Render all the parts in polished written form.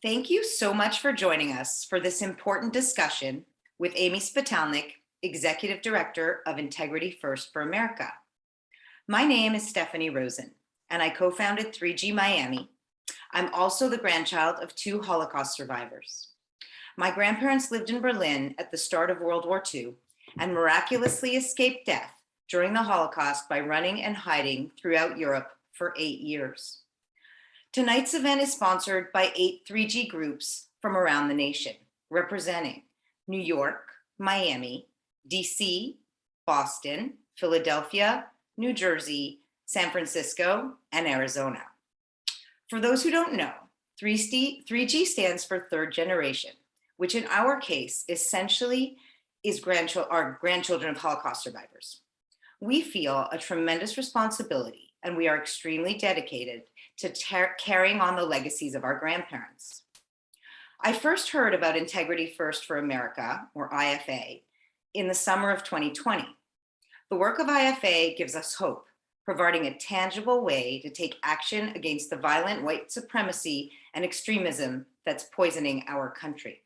Thank you so much for joining us for this important discussion with Amy Spitalnick, Executive Director of Integrity First for America. My name is Stephanie Rosen, and I co-founded 3G Miami. I'm also the grandchild of two Holocaust survivors. My grandparents lived in Berlin at the start of World War II and miraculously escaped death during the Holocaust by running and hiding throughout Europe for 8 years. Tonight's event is sponsored by 8 3G groups from around the nation, representing New York, Miami, DC, Boston, Philadelphia, New Jersey, San Francisco, and Arizona. For those who don't know, 3G stands for third generation, which in our case essentially is our grandchildren of Holocaust survivors. We feel a tremendous responsibility, and we are extremely dedicated to carrying on the legacies of our grandparents. I first heard about Integrity First for America, or IFA, in the summer of 2020. The work of IFA gives us hope, providing a tangible way to take action against the violent white supremacy and extremism that's poisoning our country.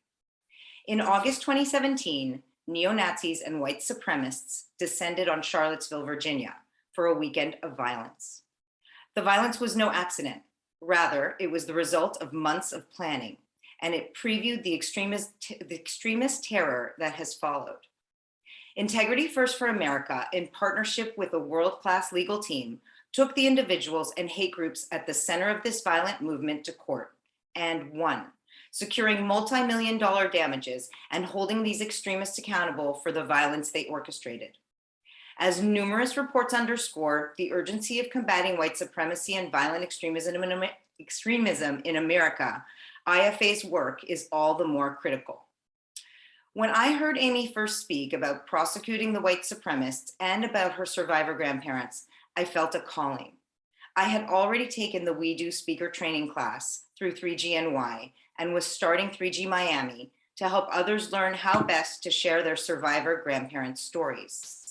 In August 2017, neo-Nazis and white supremacists descended on Charlottesville, Virginia, for a weekend of violence. The violence was no accident. Rather, it was the result of months of planning, and it previewed the extremist terror that has followed. Integrity First for America, in partnership with a world-class legal team, took the individuals and hate groups at the center of this violent movement to court and won, securing multi-million-dollar damages and holding these extremists accountable for the violence they orchestrated. As numerous reports underscore, the urgency of combating white supremacy and violent extremism in America, IFA's work is all the more critical. When I heard Amy first speak about prosecuting the white supremacists and about her survivor grandparents, I felt a calling. I had already taken the We Do speaker training class through 3GNY and was starting 3G Miami to help others learn how best to share their survivor grandparents' stories.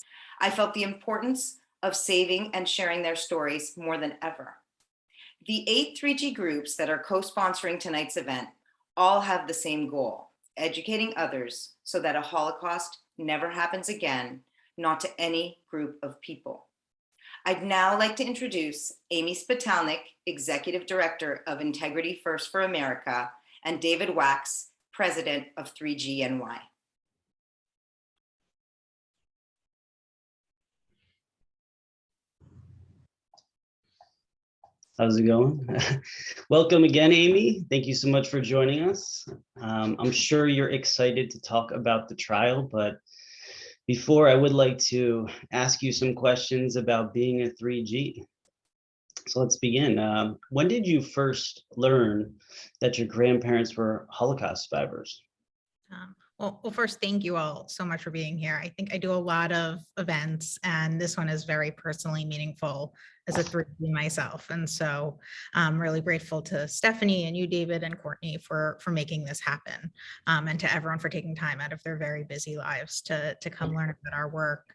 I felt the importance of saving and sharing their stories more than ever. The 8 3G groups that are co-sponsoring tonight's event all have the same goal: educating others so that a Holocaust never happens again, not to any group of people. I'd now like to introduce Amy Spitalnick, Executive Director of Integrity First for America, and David Wachs, President of 3GNY. How's it going? Welcome again, Amy. Thank you so much for joining us. I'm sure you're excited to talk about the trial, but before, I would like to ask you some questions about being a 3G. So let's begin. When did you first learn that your grandparents were Holocaust survivors? Well, first, thank you all so much for being here. I think I do a lot of events, and this one is very personally meaningful as a 3G myself. And so I'm really grateful to Stephanie and you, David, and Courtney for making this happen, and to everyone for taking time out of their very busy lives to come learn about our work.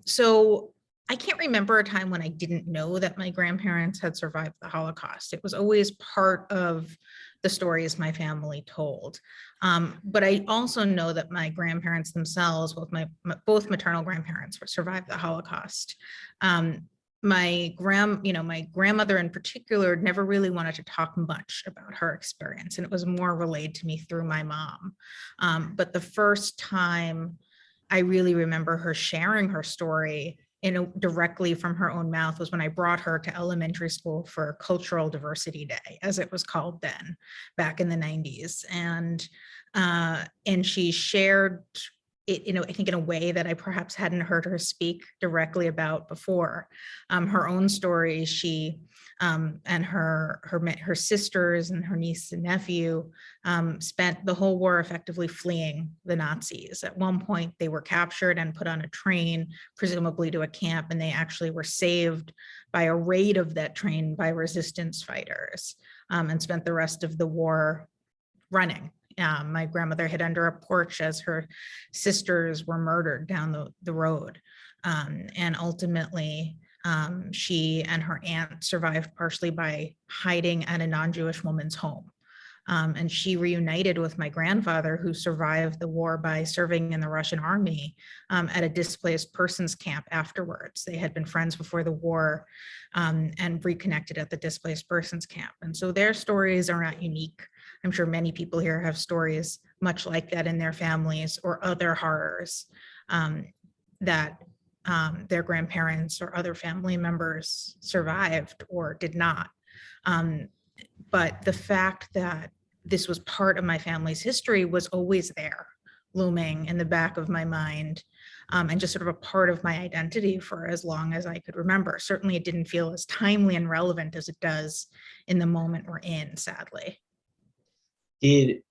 So I can't remember a time when I didn't know that my grandparents had survived the Holocaust. It was always part of the stories my family told. But I also know that my grandparents themselves, both maternal grandparents, survived the Holocaust. My grandmother in particular never really wanted to talk much about her experience, and it was more relayed to me through my mom. But the first time I really remember her sharing her story directly from her own mouth was when I brought her to elementary school for Cultural Diversity Day, as it was called then, back in the 90s. And she shared it, I think in a way that I perhaps hadn't heard her speak directly about before. Her own story, she and her sisters and her niece and nephew spent the whole war effectively fleeing the Nazis. At one point, they were captured and put on a train, presumably to a camp, and they actually were saved by a raid of that train by resistance fighters, and spent the rest of the war running. My grandmother hid under a porch as her sisters were murdered down the road. And ultimately, she and her aunt survived partially by hiding at a non-Jewish woman's home. And she reunited with my grandfather, who survived the war by serving in the Russian army at a displaced persons camp afterwards. They had been friends before the war and reconnected at the displaced persons camp. And so their stories are not unique. I'm sure many people here have stories much like that in their families, or other horrors that their grandparents or other family members survived or did not. But the fact that this was part of my family's history was always there, looming in the back of my mind, and just sort of a part of my identity for as long as I could remember. Certainly it didn't feel as timely and relevant as it does in the moment we're in, sadly. You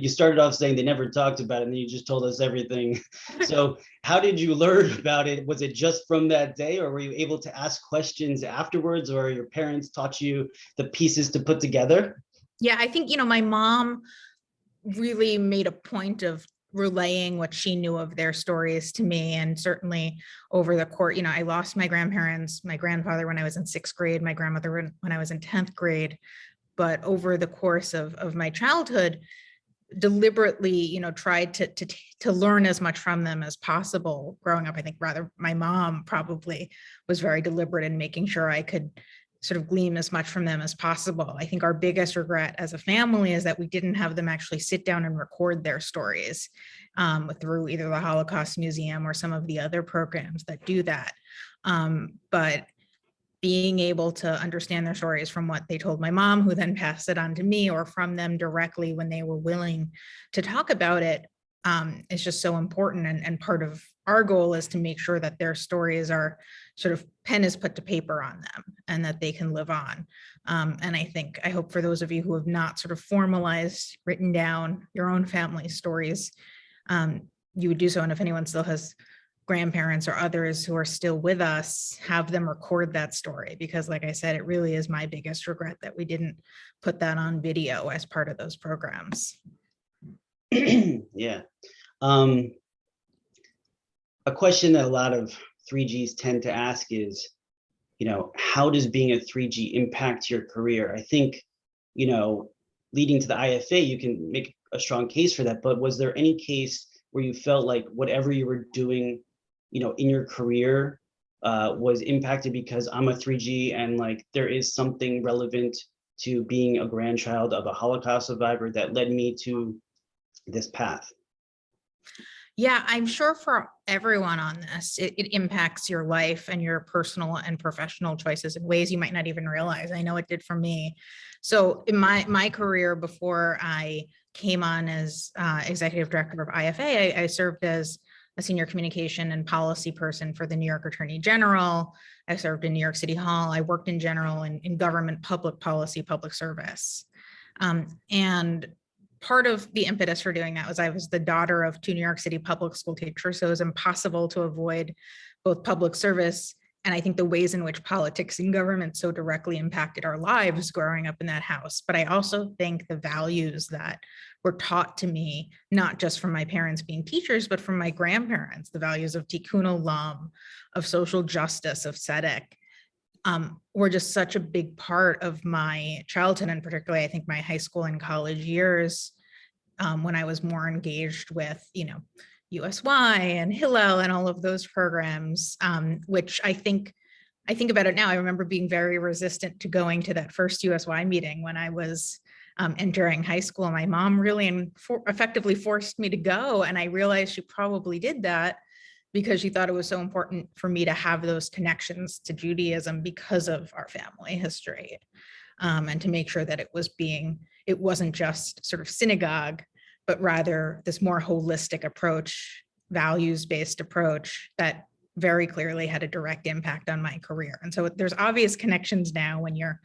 started off saying they never talked about it, and then you just told us everything. So how did you learn about it? Was it just from that day, or were you able to ask questions afterwards, or your parents taught you the pieces to put together? Yeah, I think, my mom really made a point of relaying what she knew of their stories to me. And certainly over the course, I lost my grandparents, my grandfather when I was in 6th grade, my grandmother when I was in 10th grade. But over the course of my childhood, deliberately, tried to learn as much from them as possible. Growing up, I think rather my mom probably was very deliberate in making sure I could sort of glean as much from them as possible. I think our biggest regret as a family is that we didn't have them actually sit down and record their stories through either the Holocaust Museum or some of the other programs that do that. But being able to understand their stories from what they told my mom, who then passed it on to me, or from them directly when they were willing to talk about it, is just so important. And part of our goal is to make sure that their stories are sort of pen is put to paper on them and that they can live on. And I hope for those of you who have not sort of formalized, written down your own family stories, you would do so. And if anyone still has grandparents or others who are still with us, have them record that story, because like I said, it really is my biggest regret that we didn't put that on video as part of those programs. Yeah. A question that a lot of 3Gs tend to ask is, how does being a 3G impact your career? I think, leading to the IFA, you can make a strong case for that, but was there any case where you felt like whatever you were doing, in your career was impacted because I'm a 3G and like there is something relevant to being a grandchild of a Holocaust survivor that led me to this path? Yeah, I'm sure for everyone on this, it impacts your life and your personal and professional choices in ways you might not even realize. I know it did for me. So in my career, before I came on as executive director of IFA, I served as a senior communication and policy person for the New York Attorney General. I served in New York City Hall. I worked in general in government, public policy, public service. And part of the impetus for doing that was I was the daughter of 2 New York City public school teachers, so it was impossible to avoid both public service and I think the ways in which politics and government so directly impacted our lives growing up in that house. But I also think the values that were taught to me, not just from my parents being teachers, but from my grandparents, the values of tikkun olam, of social justice, of tzedek, were just such a big part of my childhood, and particularly I think my high school and college years, when I was more engaged with, USY and Hillel and all of those programs, which I think about it now. I remember being very resistant to going to that first USY meeting when I was entering high school. My mom really effectively forced me to go, and I realized she probably did that because she thought it was so important for me to have those connections to Judaism because of our family history, and to make sure that it wasn't just sort of synagogue, but rather this more holistic approach, values-based approach that very clearly had a direct impact on my career. And so there's obvious connections now when you're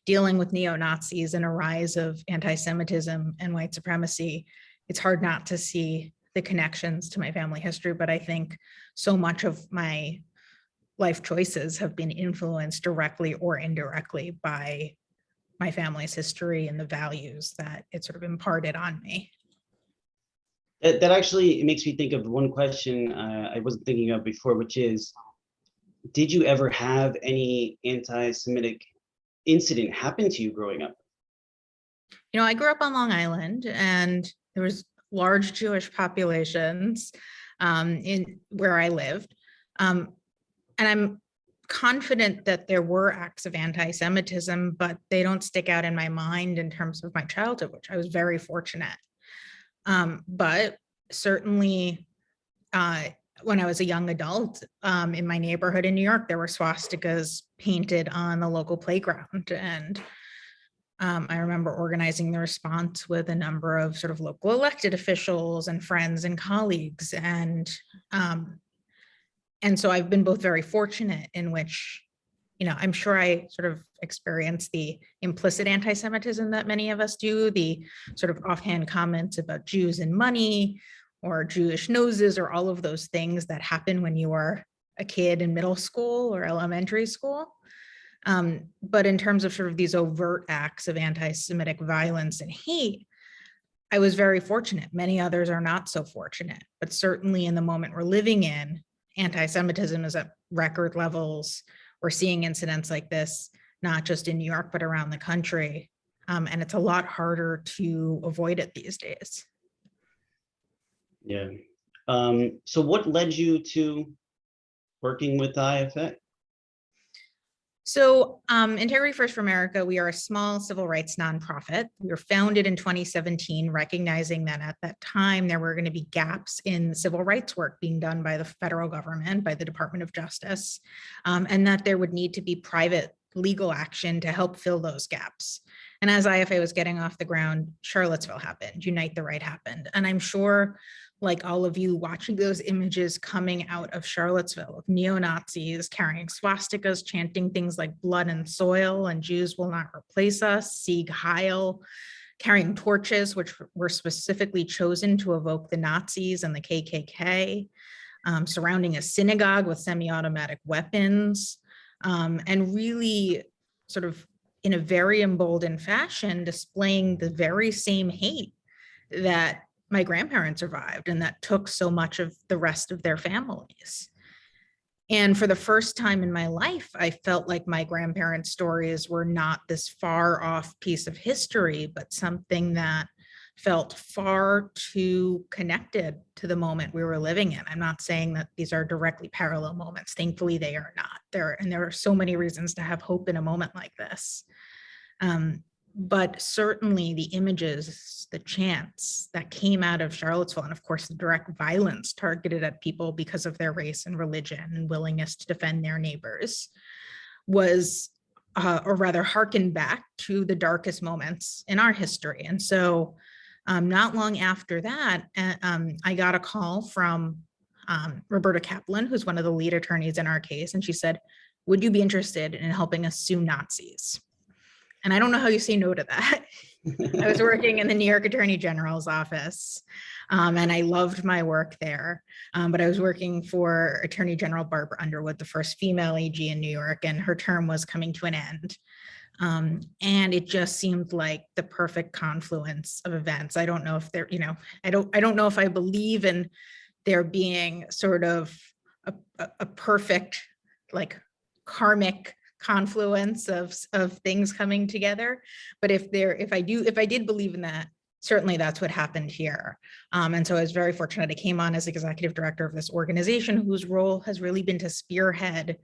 dealing with neo-Nazis and a rise of anti-Semitism and white supremacy. It's hard not to see the connections to my family history, but I think so much of my life choices have been influenced directly or indirectly by my family's history and the values that it sort of imparted on me. That actually makes me think of one question I wasn't thinking of before, which is, did you ever have any anti-Semitic incident happen to you growing up? I grew up on Long Island, and there was large Jewish populations in where I lived. And I'm confident that there were acts of anti-Semitism, but they don't stick out in my mind in terms of my childhood, which I was very fortunate. But certainly when I was a young adult in my neighborhood in New York, there were swastikas painted on the local playground. And I remember organizing the response with a number of sort of local elected officials and friends and colleagues. And so I've been both very fortunate in which, I'm sure I sort of experienced the implicit anti-Semitism that many of us do, the sort of offhand comments about Jews and money or Jewish noses or all of those things that happen when you are a kid in middle school or elementary school. But in terms of sort of these overt acts of anti-Semitic violence and hate, I was very fortunate. Many others are not so fortunate, but certainly in the moment we're living in, anti-Semitism is at record levels. We're seeing incidents like this, not just in New York, but around the country. And it's a lot harder to avoid it these days. Yeah. So what led you to working with the IFA? So Integrity First for America, we are a small civil rights nonprofit. We were founded in 2017, recognizing that at that time there were going to be gaps in civil rights work being done by the federal government, by the Department of Justice, and that there would need to be private legal action to help fill those gaps. And as IFA was getting off the ground, Charlottesville happened, Unite the Right happened. And I'm sure, like all of you watching those images coming out of Charlottesville of neo-Nazis carrying swastikas, chanting things like blood and soil and Jews will not replace us, Sieg Heil, carrying torches, which were specifically chosen to evoke the Nazis and the KKK, surrounding a synagogue with semi-automatic weapons, and really sort of in a very emboldened fashion, displaying the very same hate that my grandparents survived and that took so much of the rest of their families. And for the first time in my life, I felt like my grandparents' stories were not this far off piece of history, but something that felt far too connected to the moment we were living in. I'm not saying that these are directly parallel moments. Thankfully, they are not. There are so many reasons to have hope in a moment like this. But certainly the images, the chants that came out of Charlottesville, and of course the direct violence targeted at people because of their race and religion and willingness to defend their neighbors, was, or rather harkened back to the darkest moments in our history. And so not long after that, I got a call from Roberta Kaplan, who's one of the lead attorneys in our case, and she said, "Would you be interested in helping us sue Nazis?" And I don't know how you say no to that. I was working in the New York Attorney General's office, and I loved my work there. But I was working for Attorney General Barbara Underwood, the first female AG in New York, and her term was coming to an end. And it just seemed like the perfect confluence of events. I don't know if there, I don't know if I believe in there being sort of a perfect, like, karmic confluence of things coming together. But if I did believe in that, certainly that's what happened here. And so I was very fortunate. I came on as executive director of this organization whose role has really been to spearhead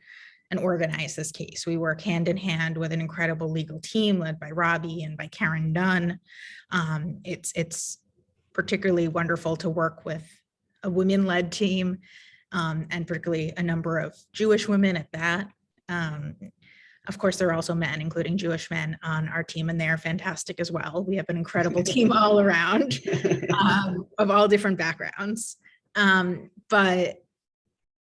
and organize this case. We work hand in hand with an incredible legal team led by Robbie and by Karen Dunn. It's particularly wonderful to work with a women-led team, and particularly a number of Jewish women at that. Of course, there are also men, including Jewish men, on our team, and they are fantastic as well. We have an incredible team all around, of all different backgrounds. But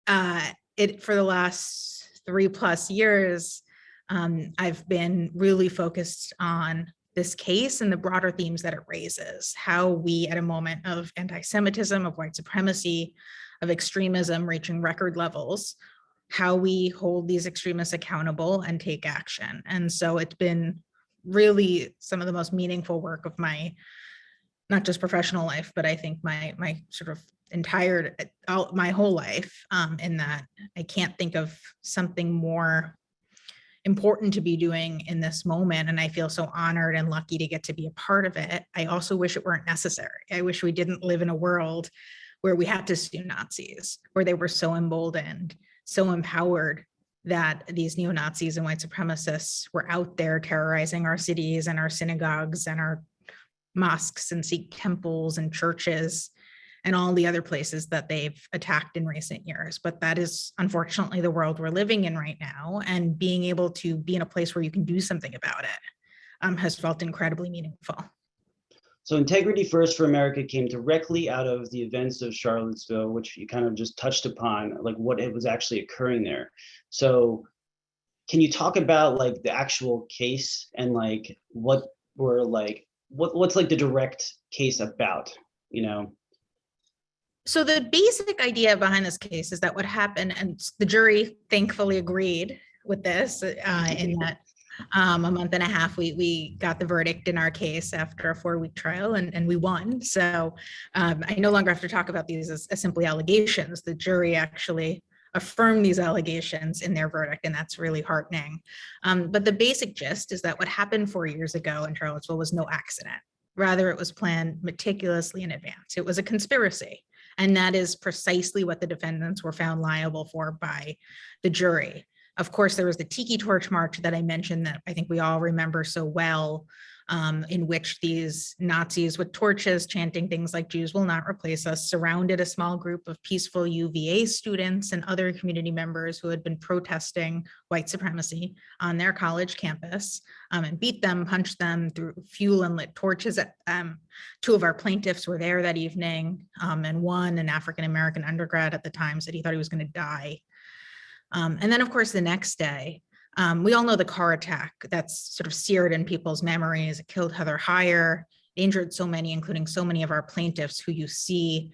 for the last 3+ years, I've been really focused on this case and the broader themes that it raises, how we, at a moment of anti-Semitism, of white supremacy, of extremism reaching record levels, how we hold these extremists accountable and take action. And so it's been really some of the most meaningful work of my, not just professional life, but I think my sort of my whole life, in that I can't think of something more important to be doing in this moment. And I feel so honored and lucky to get to be a part of it. I also wish it weren't necessary. I wish we didn't live in a world where we had to sue Nazis, where they were so emboldened, so empowered that these neo-Nazis and white supremacists were out there terrorizing our cities and our synagogues and our mosques and Sikh temples and churches and all the other places that they've attacked in recent years. But that is unfortunately the world we're living in right now. And being able to be in a place where you can do something about it has felt incredibly meaningful. So Integrity First for America came directly out of the events of Charlottesville, which you kind of just touched upon, like what it was actually occurring there. So can you talk about like the actual case and like what were like, what's like the direct case about, you know? So the basic idea behind this case is that what happened, and the jury thankfully agreed with this in that a month and a half, we got the verdict in our case after a 4-week trial, and we won. So I no longer have to talk about these as simply allegations. The jury actually affirmed these allegations in their verdict, and that's really heartening. But the basic gist is that what happened 4 years ago in Charlottesville was no accident. Rather, it was planned meticulously in advance. It was a conspiracy. And that is precisely what the defendants were found liable for by the jury. Of course, there was the Tiki Torch March that I mentioned that I think we all remember so well, in which these Nazis with torches chanting things like "Jews will not replace us" surrounded a small group of peaceful UVA students and other community members who had been protesting white supremacy on their college campus, and beat them, punched them, threw fuel and lit torches at them. 2 of our plaintiffs were there that evening, and one, an African-American undergrad at the time, said he thought he was going to die. And then, of course, the next day, we all know the car attack that's sort of seared in people's memories. It killed Heather Heyer, injured so many, including so many of our plaintiffs who you see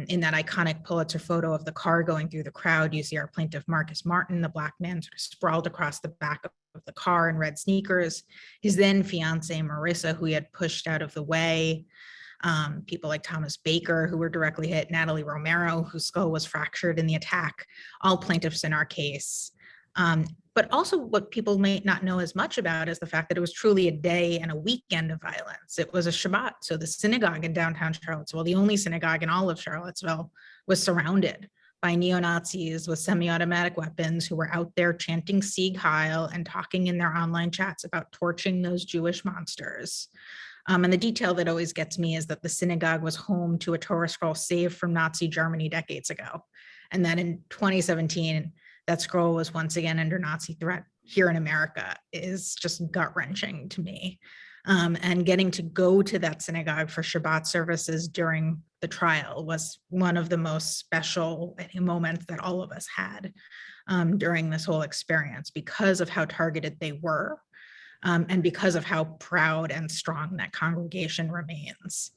in that iconic Pulitzer photo of the car going through the crowd. You see our plaintiff, Marcus Martin, the Black man sort of sprawled across the back of the car in red sneakers. His then fiance, Marissa, who he had pushed out of the way. People like Thomas Baker, who were directly hit, Natalie Romero, whose skull was fractured in the attack, all plaintiffs in our case. But also what people may not know as much about is the fact that it was truly a day and a weekend of violence. It was a Shabbat. So the synagogue in downtown Charlottesville, the only synagogue in all of Charlottesville, was surrounded by neo-Nazis with semi-automatic weapons who were out there chanting Sieg Heil and talking in their online chats about torching those Jewish monsters. And the detail that always gets me is that the synagogue was home to a Torah scroll saved from Nazi Germany decades ago. And that in 2017, that scroll was once again under Nazi threat here in America is just gut-wrenching to me. And getting to go to that synagogue for Shabbat services during the trial was one of the most special, I think, moments that all of us had during this whole experience because of how targeted they were. And because of how proud and strong that congregation remains.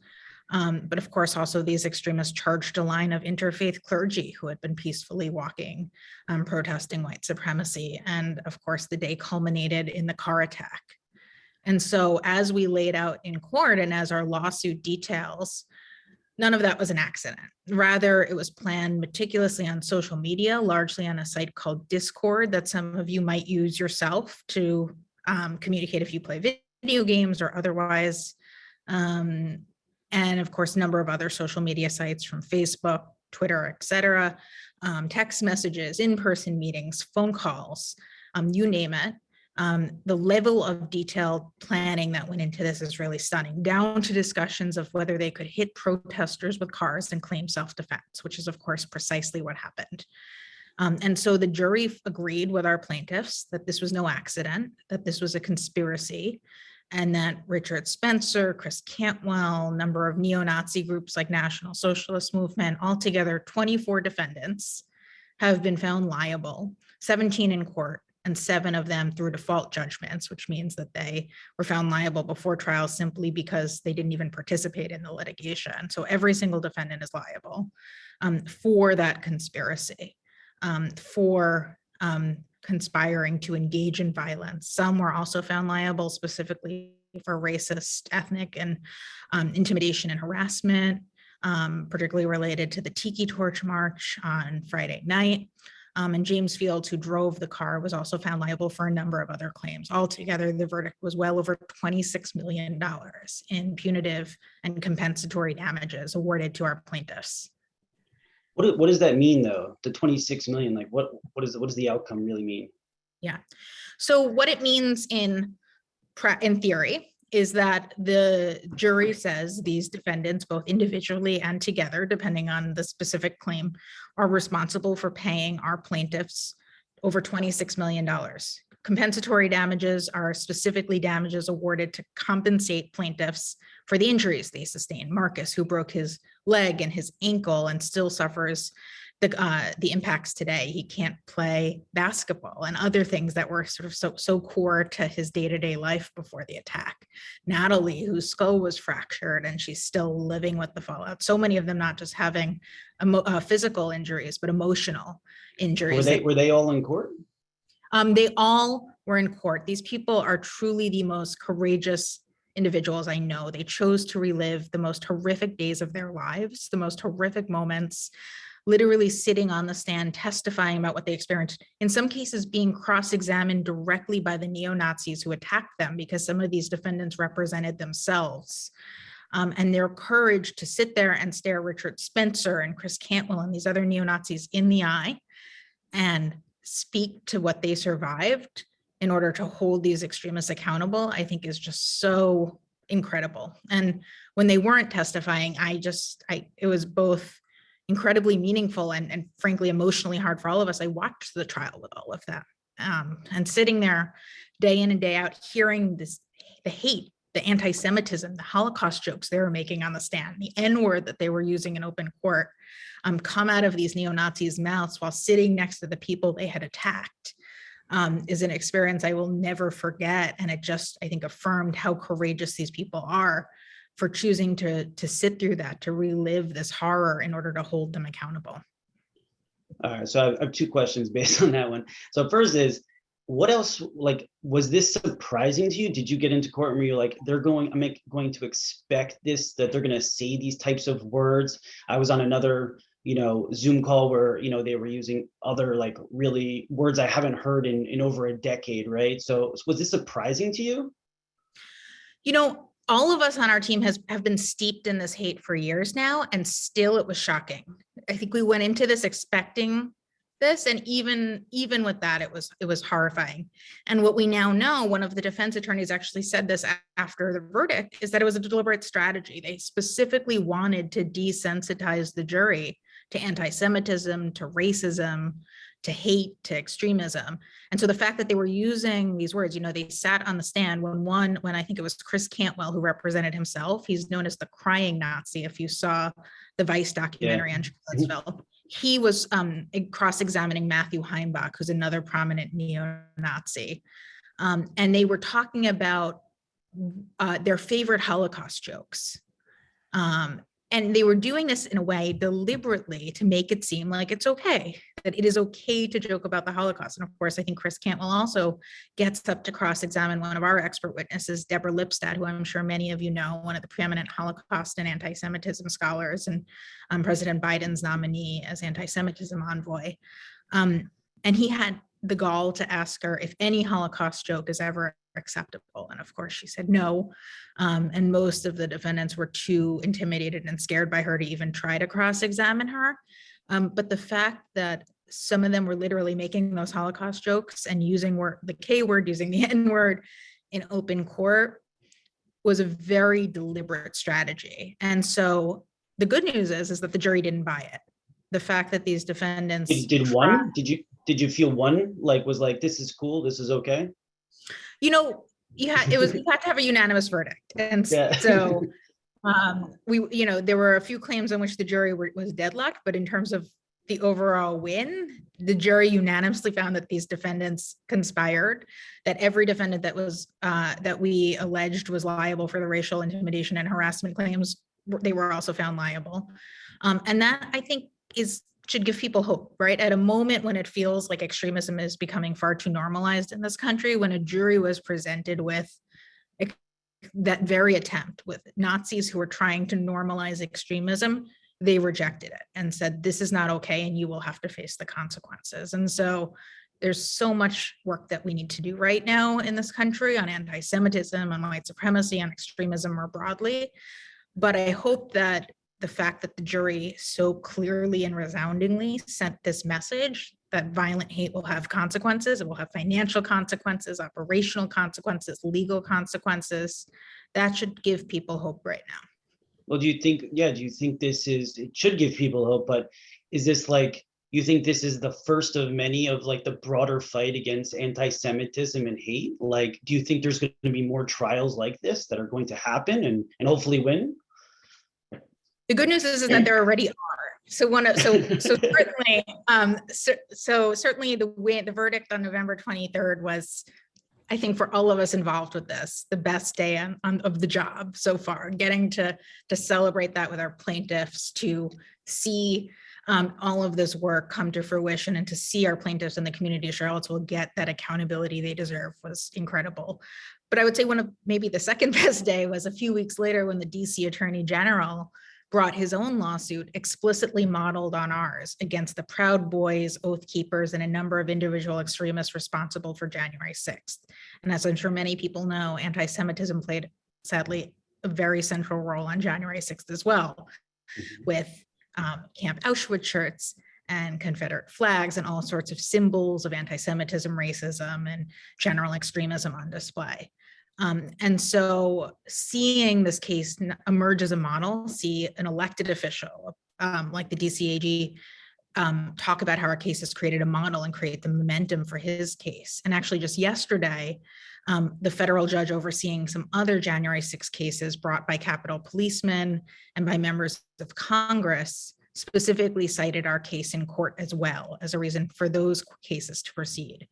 But of course, also these extremists charged a line of interfaith clergy who had been peacefully walking, protesting white supremacy. And of course, the day culminated in the car attack. And so as we laid out in court and as our lawsuit details, none of that was an accident. Rather, it was planned meticulously on social media, largely on a site called Discord that some of you might use yourself to communicate if you play video games or otherwise. And of course, a number of other social media sites from Facebook, Twitter, et cetera, text messages, in-person meetings, phone calls, you name it. The level of detailed planning that went into this is really stunning, down to discussions of whether they could hit protesters with cars and claim self-defense, which is of course precisely what happened. And so the jury agreed with our plaintiffs that this was no accident, that this was a conspiracy, and that Richard Spencer, Chris Cantwell, a number of neo-Nazi groups like National Socialist Movement, altogether 24 defendants have been found liable, 17 in court, and 7 of them through default judgments, which means that they were found liable before trial simply because they didn't even participate in the litigation. So every single defendant is liable for that conspiracy. For conspiring to engage in violence. Some were also found liable specifically for racist, ethnic, and intimidation and harassment, particularly related to the Tiki Torch March on Friday night. And James Fields, who drove the car, was also found liable for a number of other claims. Altogether, the verdict was well over $26 million in punitive and compensatory damages awarded to our plaintiffs. What does that mean though? The 26 million, like what does the outcome really mean? Yeah. So what it means in theory is that the jury says these defendants, both individually and together, depending on the specific claim, are responsible for paying our plaintiffs over $26 million. Compensatory damages are specifically damages awarded to compensate plaintiffs for the injuries they sustained. Marcus, who broke his leg and his ankle and still suffers the impacts today. He can't play basketball and other things that were sort of so core to his day-to-day life before the attack. Natalie, whose skull was fractured and she's still living with the fallout. So many of them not just having physical injuries, but emotional injuries. Were they all in court? They all were in court. These people are truly the most courageous individuals I know. They chose to relive the most horrific days of their lives, the most horrific moments, literally sitting on the stand, testifying about what they experienced, in some cases being cross-examined directly by the neo-Nazis who attacked them, because some of these defendants represented themselves. And their courage to sit there and stare Richard Spencer and Chris Cantwell and these other neo-Nazis in the eye and speak to what they survived in order to hold these extremists accountable, I think is just so incredible. And when they weren't testifying, it was both incredibly meaningful and frankly, emotionally hard for all of us. I watched the trial with all of them and sitting there day in and day out, hearing the hate, the anti-Semitism, the Holocaust jokes they were making on the stand, the N-word that they were using in open court, come out of these neo-Nazis' mouths while sitting next to the people they had attacked, is an experience I will never forget. And it just, I think, affirmed how courageous these people are for choosing to sit through that, to relive this horror in order to hold them accountable. All right, so I have two questions based on that one. So first is, what else, like, was this surprising to you? Did you get into court and were you like, I'm going to expect this, that they're going to say these types of words? I was on another, Zoom call where, they were using other like really words I haven't heard in over a decade, right? So was this surprising to you? All of us on our team have been steeped in this hate for years now, and still it was shocking. I think we went into this expecting this, and even with that, it was horrifying. And what we now know, one of the defense attorneys actually said this after the verdict, is that it was a deliberate strategy. They specifically wanted to desensitize the jury to anti-Semitism, to racism, to hate, to extremism. And so the fact that they were using these words, they sat on the stand when I think it was Chris Cantwell who represented himself. He's known as the crying Nazi. If you saw the Vice documentary on Charlottesville, he was cross-examining Matthew Heimbach, who's another prominent neo-Nazi. And they were talking about their favorite Holocaust jokes. And they were doing this in a way deliberately to make it seem like it's okay, that it is okay to joke about the Holocaust. And of course, I think Chris Cantwell also gets up to cross-examine one of our expert witnesses, Deborah Lipstadt, who I'm sure many of you know, one of the preeminent Holocaust and anti-Semitism scholars, and President Biden's nominee as anti-Semitism envoy. And he had the gall to ask her if any Holocaust joke is ever acceptable. And of course she said no. And most of the defendants were too intimidated and scared by her to even try to cross-examine her. But the fact that some of them were literally making those Holocaust jokes and using the K word, using the N word in open court was a very deliberate strategy. And so the good news is that the jury didn't buy it. The fact that these defendants did you feel one was like, this is cool, this is okay? You had to have a unanimous verdict. And so there were a few claims on which the jury was deadlocked, but in terms of the overall win, the jury unanimously found that these defendants conspired, that every defendant that we alleged was liable for the racial intimidation and harassment claims, they were also found liable. And that, I think, should give people hope, right? At a moment when it feels like extremism is becoming far too normalized in this country, when a jury was presented with that very attempt with Nazis who were trying to normalize extremism, they rejected it and said, this is not okay, and you will have to face the consequences. And so there's so much work that we need to do right now in this country on anti-Semitism, on white supremacy, on extremism more broadly. But I hope that the fact that the jury so clearly and resoundingly sent this message that violent hate will have consequences, it will have financial consequences, operational consequences, legal consequences, that should give people hope right now. Well, do you think it should give people hope, but is this like, you think this is the first of many of like the broader fight against anti-Semitism and hate? Like, do you think there's going to be more trials like this that are going to happen and hopefully win? The good news is that there already are. So certainly, certainly the verdict on November 23rd was, I think, for all of us involved with this, the best day of the job so far. Getting to celebrate that with our plaintiffs, to see all of this work come to fruition, and to see our plaintiffs in the community of Charlottesville get that accountability they deserve was incredible. But I would say one of maybe the second best day was a few weeks later when the DC Attorney General brought his own lawsuit explicitly modeled on ours against the Proud Boys, Oath Keepers, and a number of individual extremists responsible for January 6th. And as I'm sure many people know, anti-Semitism played, sadly, a very central role on January 6th as well, with Camp Auschwitz shirts and Confederate flags and all sorts of symbols of anti-Semitism, racism, and general extremism on display. And so seeing this case emerge as a model, see an elected official like the DCAG talk about how our case has created a model and create the momentum for his case. And actually just yesterday, the federal judge overseeing some other January 6 cases brought by Capitol policemen and by members of Congress specifically cited our case in court as well as a reason for those cases to proceed.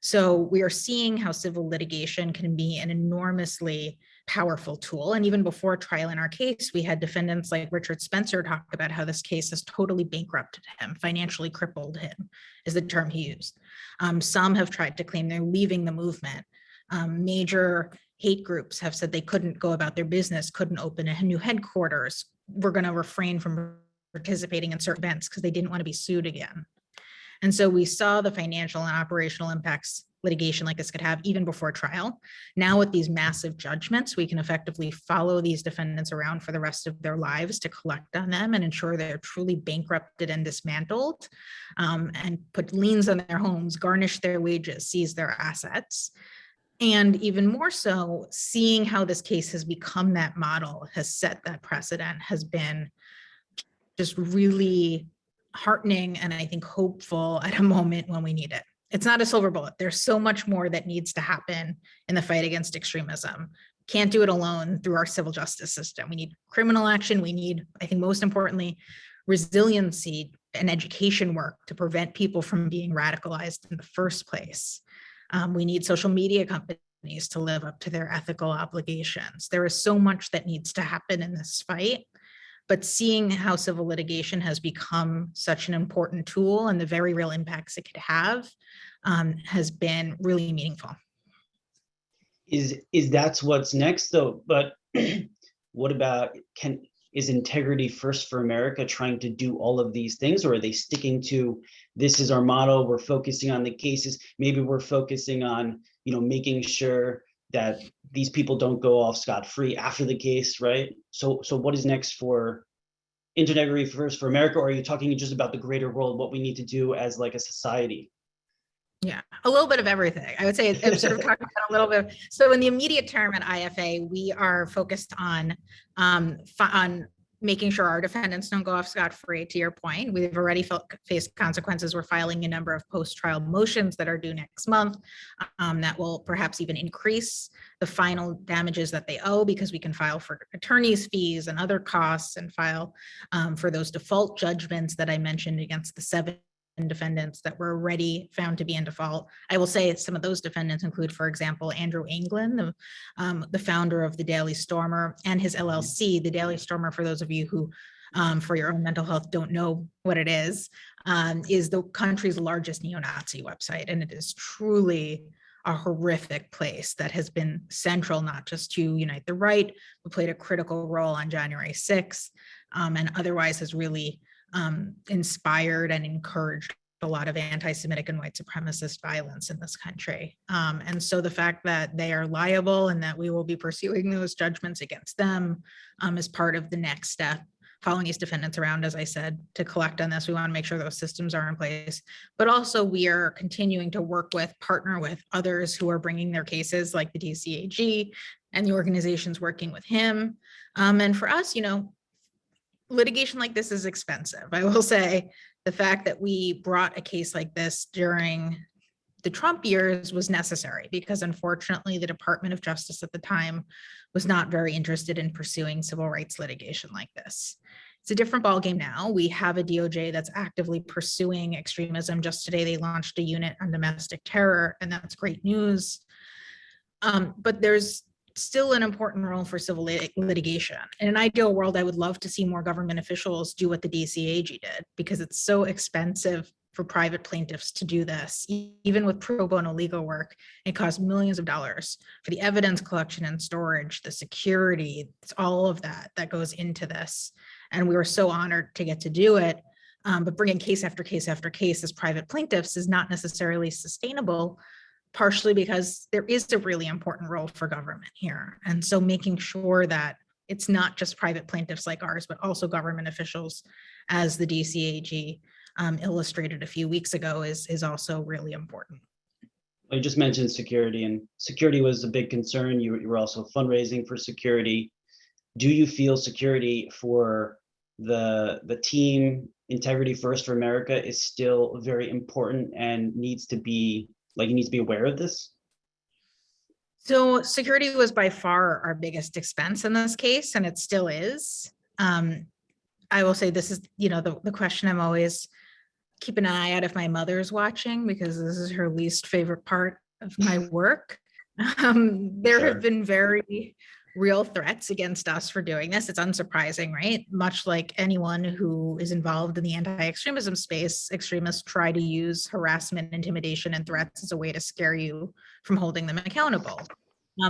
So we are seeing how civil litigation can be an enormously powerful tool. And even before trial in our case, we had defendants like Richard Spencer talk about how this case has totally bankrupted him, financially crippled him, is the term he used. Some have tried to claim they're leaving the movement. Major hate groups have said they couldn't go about their business, couldn't open a new headquarters. We're going to refrain from participating in certain events because they didn't want to be sued again. And so we saw the financial and operational impacts litigation like this could have even before trial. Now with these massive judgments, we can effectively follow these defendants around for the rest of their lives to collect on them and ensure they're truly bankrupted and dismantled, and put liens on their homes, garnish their wages, seize their assets. And even more so, seeing how this case has become that model, has set that precedent, has been just really heartening and I think hopeful at a moment when we need it. It's not a silver bullet. There's so much more that needs to happen in the fight against extremism. Can't do it alone through our civil justice system. We need criminal action. We need, I think most importantly, resiliency and education work to prevent people from being radicalized in the first place. We need social media companies to live up to their ethical obligations. There is so much that needs to happen in this fight. But seeing how civil litigation has become such an important tool and the very real impacts it could have has been really meaningful. Is that's what's next though? But what about, is Integrity First for America trying to do all of these things, or are they sticking to, this is our model, we're focusing on the cases, maybe we're focusing on, making sure that these people don't go off scot-free after the case, right? So what is next for Integrity First for America? Or are you talking just about the greater world, what we need to do as like a society? Yeah, a little bit of everything. I would say I'm sort of talking about a little bit. So in the immediate term at IFA, we are focused on making sure our defendants don't go off scot-free, to your point. We've already faced consequences. We're filing a number of post-trial motions that are due next month that will perhaps even increase the final damages that they owe, because we can file for attorney's fees and other costs and file for those default judgments that I mentioned against the 7 defendants that were already found to be in default. I will say some of those defendants include, for example, Andrew Anglin, the founder of the Daily Stormer, and his LLC. The Daily Stormer, for those of you who, for your own mental health, don't know what it is the country's largest neo-Nazi website. And it is truly a horrific place that has been central not just to unite the right, but played a critical role on January 6th. and otherwise has really inspired and encouraged a lot of anti-Semitic and white supremacist violence in this country. And so the fact that they are liable and that we will be pursuing those judgments against them is part of the next step, following these defendants around, as I said, to collect on this. We want to make sure those systems are in place, but also we are continuing to partner with others who are bringing their cases, like the DCAG and the organizations working with him. And for us, litigation like this is expensive. I will say the fact that we brought a case like this during the Trump years was necessary because unfortunately the Department of Justice at the time was not very interested in pursuing civil rights litigation like this. It's a different ballgame now. We have a DOJ that's actively pursuing extremism. Just today, they launched a unit on domestic terror, and that's great news. But there's still an important role for civil litigation. In an ideal world, I would love to see more government officials do what the DCAG did because it's so expensive for private plaintiffs to do this. Even with pro bono legal work, it costs millions of dollars for the evidence collection and storage, the security, it's all of that goes into this. And we were so honored to get to do it. But bringing case after case after case as private plaintiffs is not necessarily sustainable, partially because there is a really important role for government here. And so making sure that it's not just private plaintiffs like ours, but also government officials, as the DCAG illustrated a few weeks ago, is also really important. You just mentioned security, and security was a big concern. You were also fundraising for security. Do you feel security for the team, Integrity First for America, is still very important and needs to be aware of this? So security was by far our biggest expense in this case, and it still is. I will say this is, the question I'm always keep an eye out if my mother's watching, because this is her least favorite part of my work. There have been very real threats against us for doing this. It's unsurprising, right? Much like anyone who is involved in the anti-extremism space, extremists try to use harassment, intimidation, and threats as a way to scare you from holding them accountable.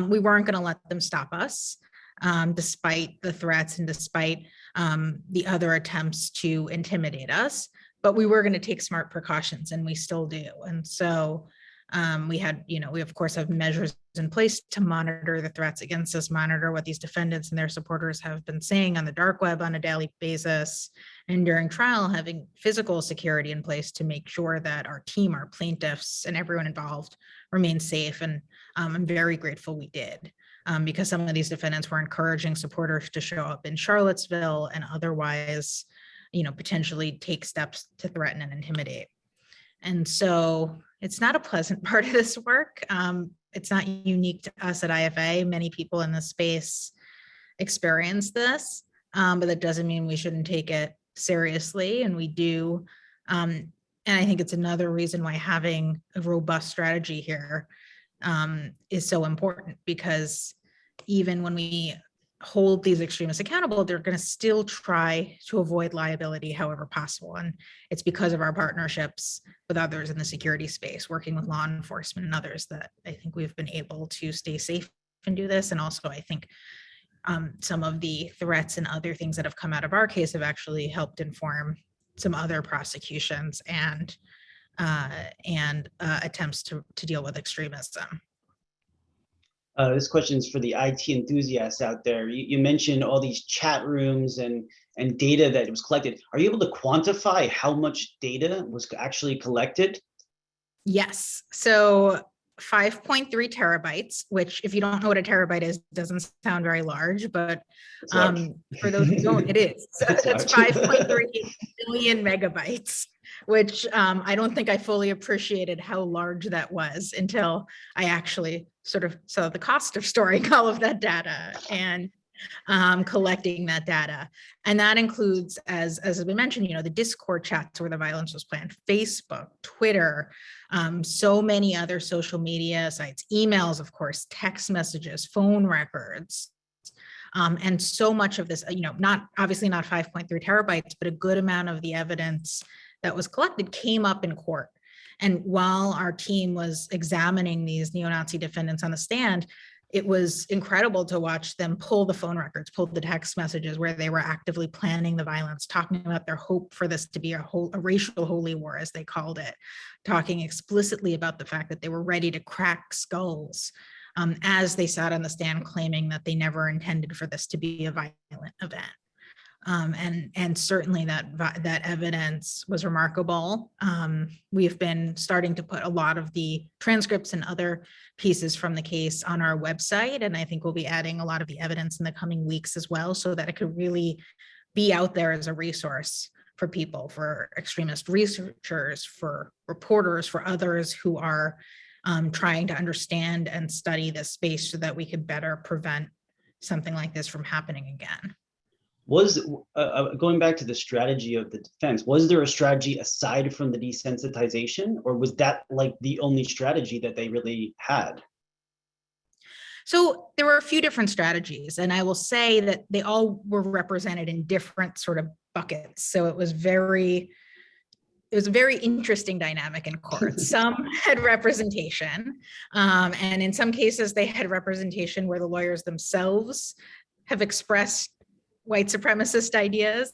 We weren't going to let them stop us, despite the threats and despite the other attempts to intimidate us. But we were going to take smart precautions, and we still do. And so we of course have measures in place to monitor the threats against us, monitor what these defendants and their supporters have been saying on the dark web on a daily basis, and during trial having physical security in place to make sure that our team, our plaintiffs, and everyone involved remain safe. And I'm very grateful we did, because some of these defendants were encouraging supporters to show up in Charlottesville and otherwise, potentially take steps to threaten and intimidate. And so it's not a pleasant part of this work. It's not unique to us at IFA. Many people in this space experience this, but that doesn't mean we shouldn't take it seriously, and we do. And I think it's another reason why having a robust strategy here is so important, because even when we hold these extremists accountable, they're going to still try to avoid liability however possible. And it's because of our partnerships with others in the security space, working with law enforcement and others, that I think we've been able to stay safe and do this. And also, I think some of the threats and other things that have come out of our case have actually helped inform some other prosecutions and attempts to deal with extremism. This question is for the IT enthusiasts out there. You mentioned all these chat rooms and data that was collected. Are you able to quantify how much data was actually collected? Yes. So 5.3 terabytes, which, if you don't know what a terabyte is, doesn't sound very large, but for those who don't, it is. So it's 5.3 billion megabytes, which I don't think I fully appreciated how large that was until I actually sort of saw the cost of storing all of that data and collecting that data. And that includes, as we mentioned, the Discord chats where the violence was planned, Facebook, Twitter, so many other social media sites, emails, of course, text messages, phone records. And so much of this, obviously not 5.3 terabytes, but a good amount of the evidence that was collected came up in court. And while our team was examining these neo-Nazi defendants on the stand, it was incredible to watch them pull the phone records, pull the text messages where they were actively planning the violence, talking about their hope for this to be a racial holy war, as they called it, talking explicitly about the fact that they were ready to crack skulls as they sat on the stand, claiming that they never intended for this to be a violent event. And certainly that evidence was remarkable. We've been starting to put a lot of the transcripts and other pieces from the case on our website, and I think we'll be adding a lot of the evidence in the coming weeks as well, so that it could really be out there as a resource for people, for extremist researchers, for reporters, for others who are trying to understand and study this space so that we could better prevent something like this from happening again. Was going back to the strategy of the defense, was there a strategy aside from the desensitization, or was that like the only strategy that they really had? So there were a few different strategies, and I will say that they all were represented in different sort of buckets. So it was a very interesting dynamic in court. Some had representation, and in some cases they had representation where the lawyers themselves have expressed white supremacist ideas.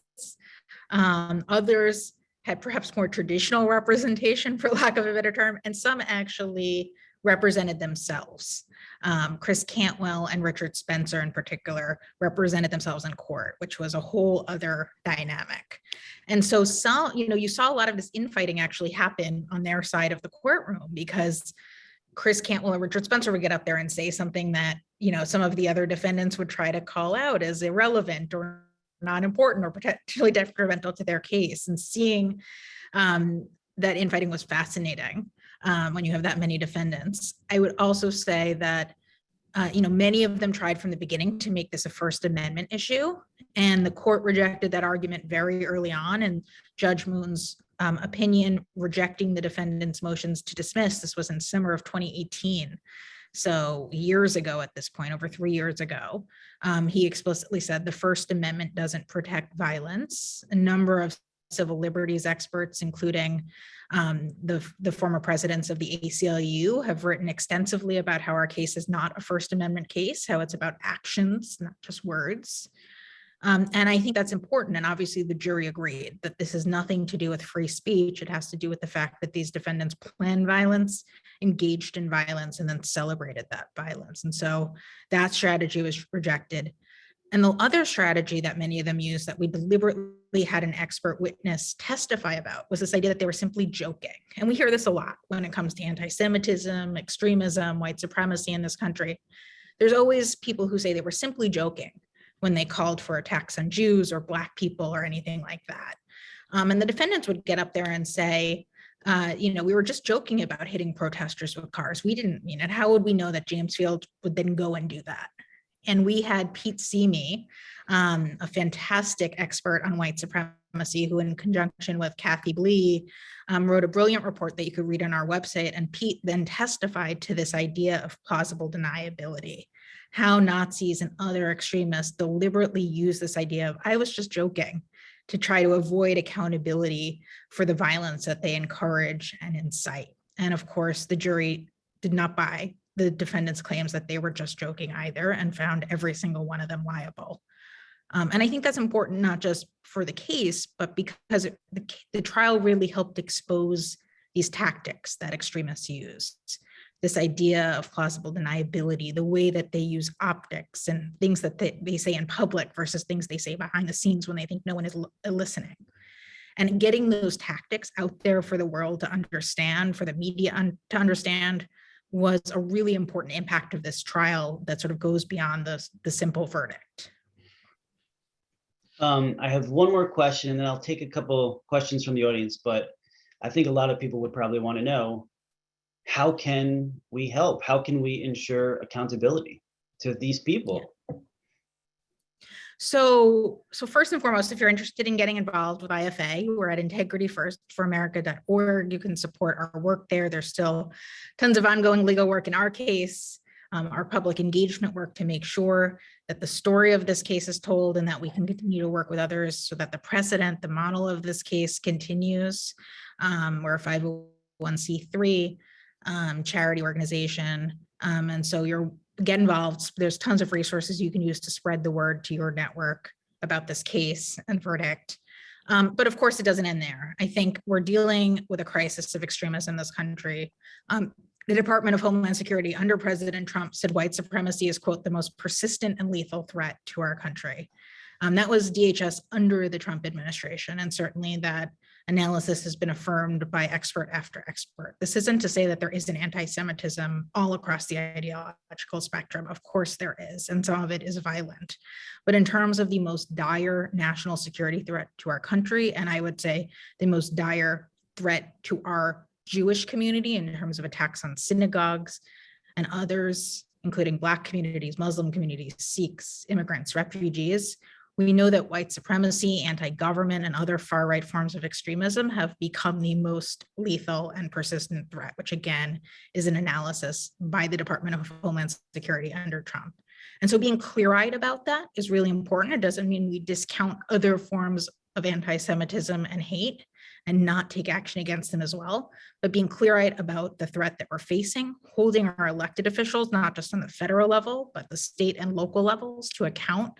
Others had perhaps more traditional representation, for lack of a better term, and some actually represented themselves. Chris Cantwell and Richard Spencer in particular represented themselves in court, which was a whole other dynamic. And so you saw a lot of this infighting actually happen on their side of the courtroom, because Chris Cantwell and Richard Spencer would get up there and say something that, some of the other defendants would try to call out as irrelevant or not important or potentially detrimental to their case. And seeing that infighting was fascinating when you have that many defendants. I would also say that, many of them tried from the beginning to make this a First Amendment issue, and the court rejected that argument very early on. And Judge Moon's opinion rejecting the defendant's motions to dismiss, this was in summer of 2018. So years ago at this point, over 3 years ago, he explicitly said the First Amendment doesn't protect violence. A number of civil liberties experts, including the former presidents of the ACLU, have written extensively about how our case is not a First Amendment case, how it's about actions, not just words. And I think that's important. And obviously the jury agreed that this has nothing to do with free speech. It has to do with the fact that these defendants planned violence, engaged in violence, and then celebrated that violence. And so that strategy was rejected. And the other strategy that many of them used, that we deliberately had an expert witness testify about, was this idea that they were simply joking. And we hear this a lot when it comes to anti-Semitism, extremism, white supremacy in this country. There's always people who say they were simply joking when they called for attacks on Jews or Black people or anything like that. And the defendants would get up there and say, we were just joking about hitting protesters with cars. We didn't mean it. How would we know that James Field would then go and do that? And we had Pete Simi, a fantastic expert on white supremacy, who in conjunction with Kathy Blee wrote a brilliant report that you could read on our website. And Pete then testified to this idea of plausible deniability, how Nazis and other extremists deliberately use this idea of, I was just joking, to try to avoid accountability for the violence that they encourage and incite. And of course, the jury did not buy the defendants' claims that they were just joking either, and found every single one of them liable. And I think that's important, not just for the case, but because the trial really helped expose these tactics that extremists use. This idea of plausible deniability, the way that they use optics and things that they say in public versus things they say behind the scenes when they think no one is listening. And getting those tactics out there for the world to understand, for the media to understand, was a really important impact of this trial that sort of goes beyond the simple verdict. I have one more question, and then I'll take a couple questions from the audience, but I think a lot of people would probably want to know, how can we help? How can we ensure accountability to these people? Yeah. So first and foremost, if you're interested in getting involved with IFA, we're at integrityfirstforamerica.org. You can support our work there. There's still tons of ongoing legal work in our case, our public engagement work to make sure that the story of this case is told, and that we can continue to work with others so that the precedent, the model of this case continues. We're a 501c3 charity organization. And so get involved. There's tons of resources you can use to spread the word to your network about this case and verdict. But of course, it doesn't end there. I think we're dealing with a crisis of extremism in this country. The Department of Homeland Security under President Trump said white supremacy is, quote, the most persistent and lethal threat to our country. That was DHS under the Trump administration, and certainly that analysis has been affirmed by expert after expert. This isn't to say that there isn't anti-Semitism all across the ideological spectrum. Of course there is, and some of it is violent. But in terms of the most dire national security threat to our country, and I would say the most dire threat to our Jewish community in terms of attacks on synagogues and others, including Black communities, Muslim communities, Sikhs, immigrants, refugees, we know that white supremacy, anti-government, and other far-right forms of extremism have become the most lethal and persistent threat, which again is an analysis by the Department of Homeland Security under Trump. And so being clear-eyed about that is really important. It doesn't mean we discount other forms of anti-Semitism and hate and not take action against them as well, but being clear-eyed about the threat that we're facing, holding our elected officials, not just on the federal level, but the state and local levels to account.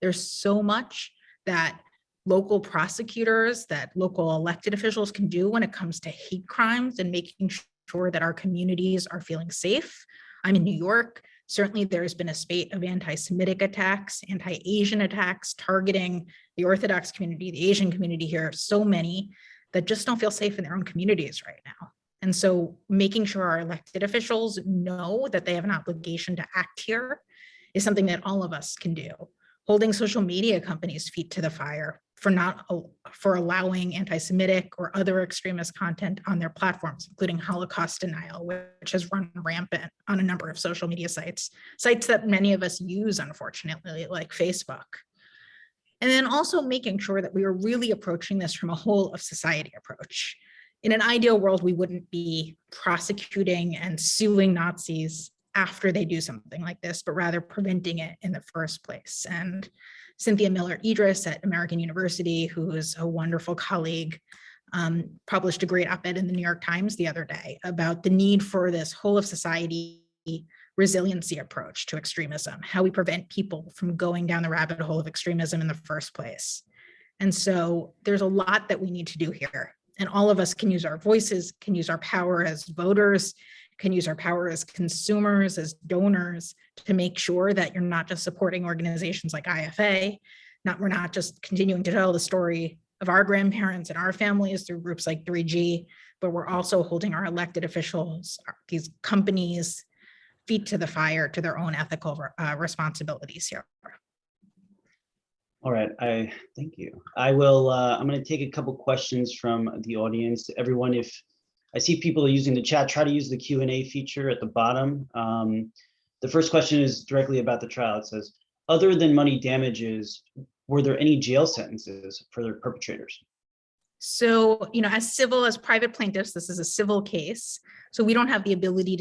There's so much that local prosecutors, that local elected officials can do when it comes to hate crimes and making sure that our communities are feeling safe. I'm in New York. Certainly there's been a spate of anti-Semitic attacks, anti-Asian attacks targeting the Orthodox community, the Asian community here, so many that just don't feel safe in their own communities right now. And so making sure our elected officials know that they have an obligation to act here is something that all of us can do. Holding social media companies' feet to the fire for allowing anti-Semitic or other extremist content on their platforms, including Holocaust denial, which has run rampant on a number of social media sites that many of us use, unfortunately, like Facebook. And then also making sure that we are really approaching this from a whole of society approach. In an ideal world, we wouldn't be prosecuting and suing Nazis after they do something like this, but rather preventing it in the first place. And Cynthia Miller-Idris at American University, who is a wonderful colleague, published a great op-ed in the New York Times the other day about the need for this whole of society resiliency approach to extremism, how we prevent people from going down the rabbit hole of extremism in the first place. And so there's a lot that we need to do here. And all of us can use our voices, can use our power as voters, can use our power as consumers, as donors, to make sure that you're not just supporting organizations like IFA, we're not just continuing to tell the story of our grandparents and our families through groups like 3G, but we're also holding our elected officials, these companies, feet to the fire to their own ethical responsibilities here. All right, thank you. I'm going to take a couple questions from the audience. Everyone, if I see people are using the chat, try to use the Q&A feature at the bottom. The first question is directly about the trial. It says, other than money damages, were there any jail sentences for the perpetrators? So, as private plaintiffs, this is a civil case. So we don't have the ability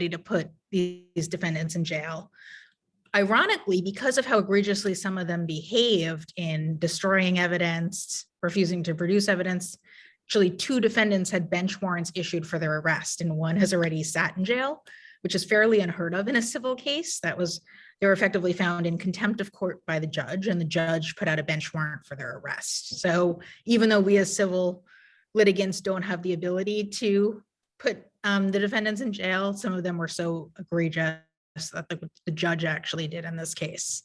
to put these defendants in jail. Ironically, because of how egregiously some of them behaved in destroying evidence, refusing to produce evidence, actually 2 defendants had bench warrants issued for their arrest, and one has already sat in jail, which is fairly unheard of in a civil case. They were effectively found in contempt of court by the judge, and the judge put out a bench warrant for their arrest. So even though we as civil litigants don't have the ability to put the defendants in jail, some of them were so egregious that the judge actually did in this case.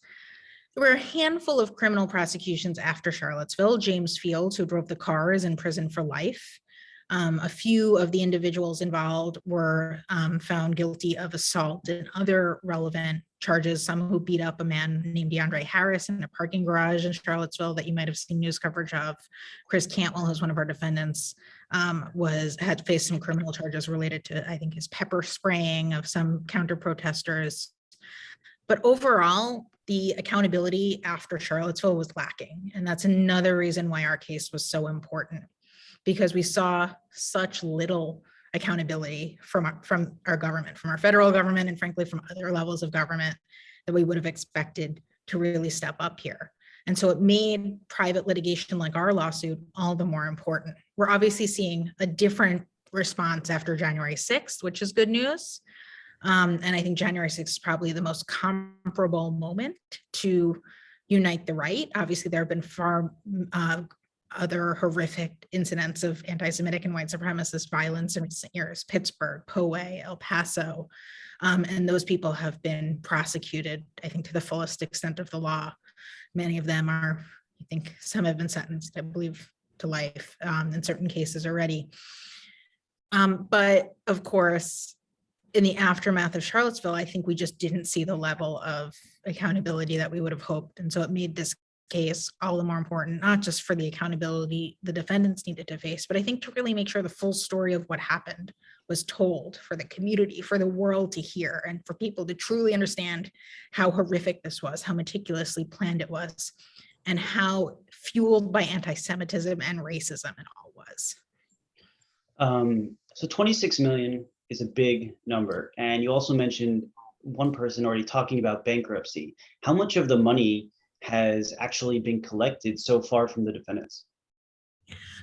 There were a handful of criminal prosecutions after Charlottesville. James Fields, who drove the car, is in prison for life. A few of the individuals involved were found guilty of assault and other relevant charges, some who beat up a man named DeAndre Harris in a parking garage in Charlottesville that you might have seen news coverage of. Chris Cantwell, who's one of our defendants, had faced some criminal charges related to, I think, his pepper spraying of some counter protesters. But overall, the accountability after Charlottesville was lacking. And that's another reason why our case was so important, because we saw such little accountability from our government, from our federal government, and frankly, from other levels of government that we would have expected to really step up here. And so it made private litigation like our lawsuit all the more important. We're obviously seeing a different response after January 6th, which is good news. And I think January 6th is probably the most comparable moment to unite the right. Obviously, there have been far other horrific incidents of anti-Semitic and white supremacist violence in recent years, Pittsburgh, Poway, El Paso, and those people have been prosecuted, I think, to the fullest extent of the law. Many of them are, I think some have been sentenced, I believe, to life in certain cases already. But of course, in the aftermath of Charlottesville, I think we just didn't see the level of accountability that we would have hoped. And so it made this case all the more important, not just for the accountability the defendants needed to face, but I think to really make sure the full story of what happened was told for the community, for the world to hear, and for people to truly understand how horrific this was, how meticulously planned it was, and how fueled by anti-Semitism and racism it all was. So 26 million is a big number. And you also mentioned one person already talking about bankruptcy. How much of the money has actually been collected so far from the defendants?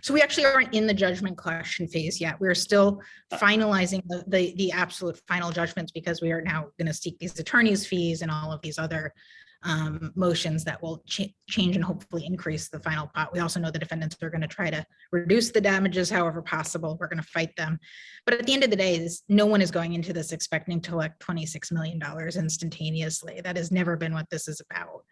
So we actually aren't in the judgment collection phase yet. We're still finalizing the absolute final judgments, because we are now going to seek these attorneys' fees and all of these other motions that will change and hopefully increase the final pot. We also know the defendants are going to try to reduce the damages however possible. We're going to fight them. But at the end of the day, no one is going into this expecting to collect $26 million instantaneously. That has never been what this is about.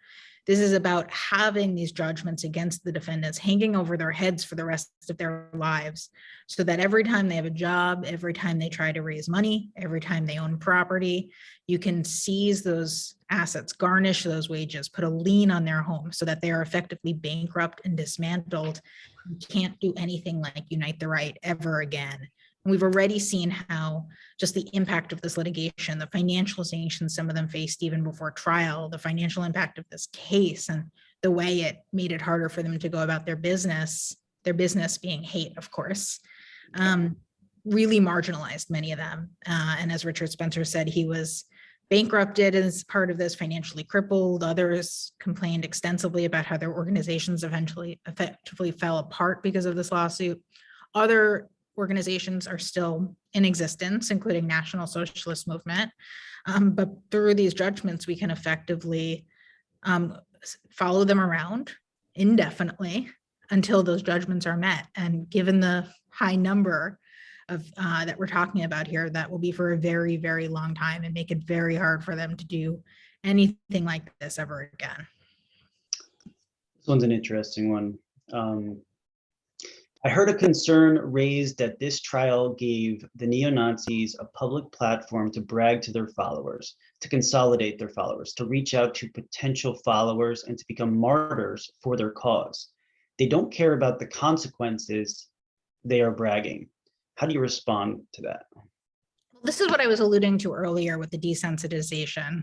This is about having these judgments against the defendants hanging over their heads for the rest of their lives, so that every time they have a job, every time they try to raise money, every time they own property, you can seize those assets, garnish those wages, put a lien on their home so that they are effectively bankrupt and dismantled. You can't do anything like unite the right ever again. And we've already seen how just the impact of this litigation, the financial sanctions some of them faced even before trial, the financial impact of this case, and the way it made it harder for them to go about their business being hate, of course, really marginalized many of them. And as Richard Spencer said, he was bankrupted as part of this, financially crippled. Others complained extensively about how their organizations effectively fell apart because of this lawsuit. Other organizations are still in existence, including National Socialist Movement. But through these judgments, we can effectively follow them around indefinitely until those judgments are met. And given the high number of that we're talking about here, that will be for a very, very long time and make it very hard for them to do anything like this ever again. This one's an interesting one. I heard a concern raised that this trial gave the neo-Nazis a public platform to brag to their followers, to consolidate their followers, to reach out to potential followers, and to become martyrs for their cause. They don't care about the consequences, they are bragging. How do you respond to that? This is what I was alluding to earlier with the desensitization.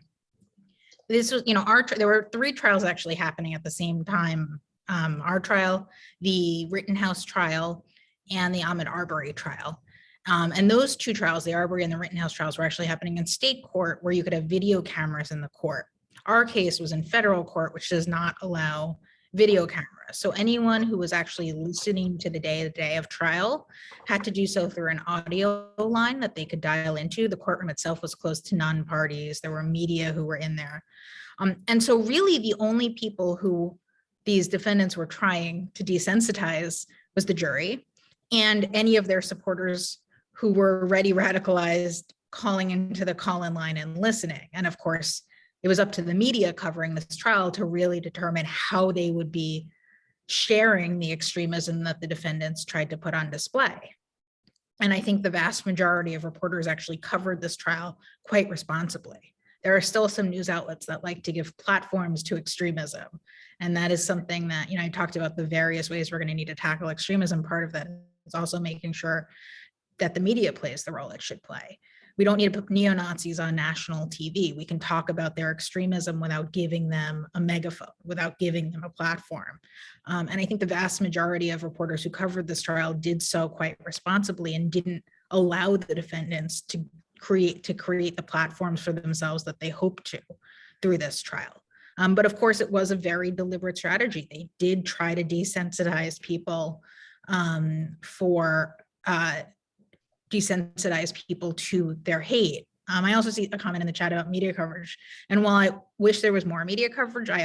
This was, there were 3 trials actually happening at the same time. Our trial, the Rittenhouse trial, and the Ahmaud Arbery trial. And those 2 trials, the Arbery and the Rittenhouse trials, were actually happening in state court where you could have video cameras in the court. Our case was in federal court, which does not allow video cameras. So anyone who was actually listening to the day of trial had to do so through an audio line that they could dial into. The courtroom itself was closed to non-parties. There were media who were in there. And so really the only people who these defendants were trying to desensitize was the jury and any of their supporters who were already radicalized, calling into the call-in line and listening. And of course, it was up to the media covering this trial to really determine how they would be sharing the extremism that the defendants tried to put on display. And I think the vast majority of reporters actually covered this trial quite responsibly. There are still some news outlets that like to give platforms to extremism. And that is something that, I talked about the various ways we're going to need to tackle extremism. Part of that is also making sure that the media plays the role it should play. We don't need to put neo-Nazis on national TV. We can talk about their extremism without giving them a megaphone, without giving them a platform. And I think the vast majority of reporters who covered this trial did so quite responsibly and didn't allow the defendants to create the platforms for themselves that they hoped to through this trial. But of course, it was a very deliberate strategy. They did try to desensitize people desensitize people to their hate. I also see a comment in the chat about media coverage. And while I wish there was more media coverage, I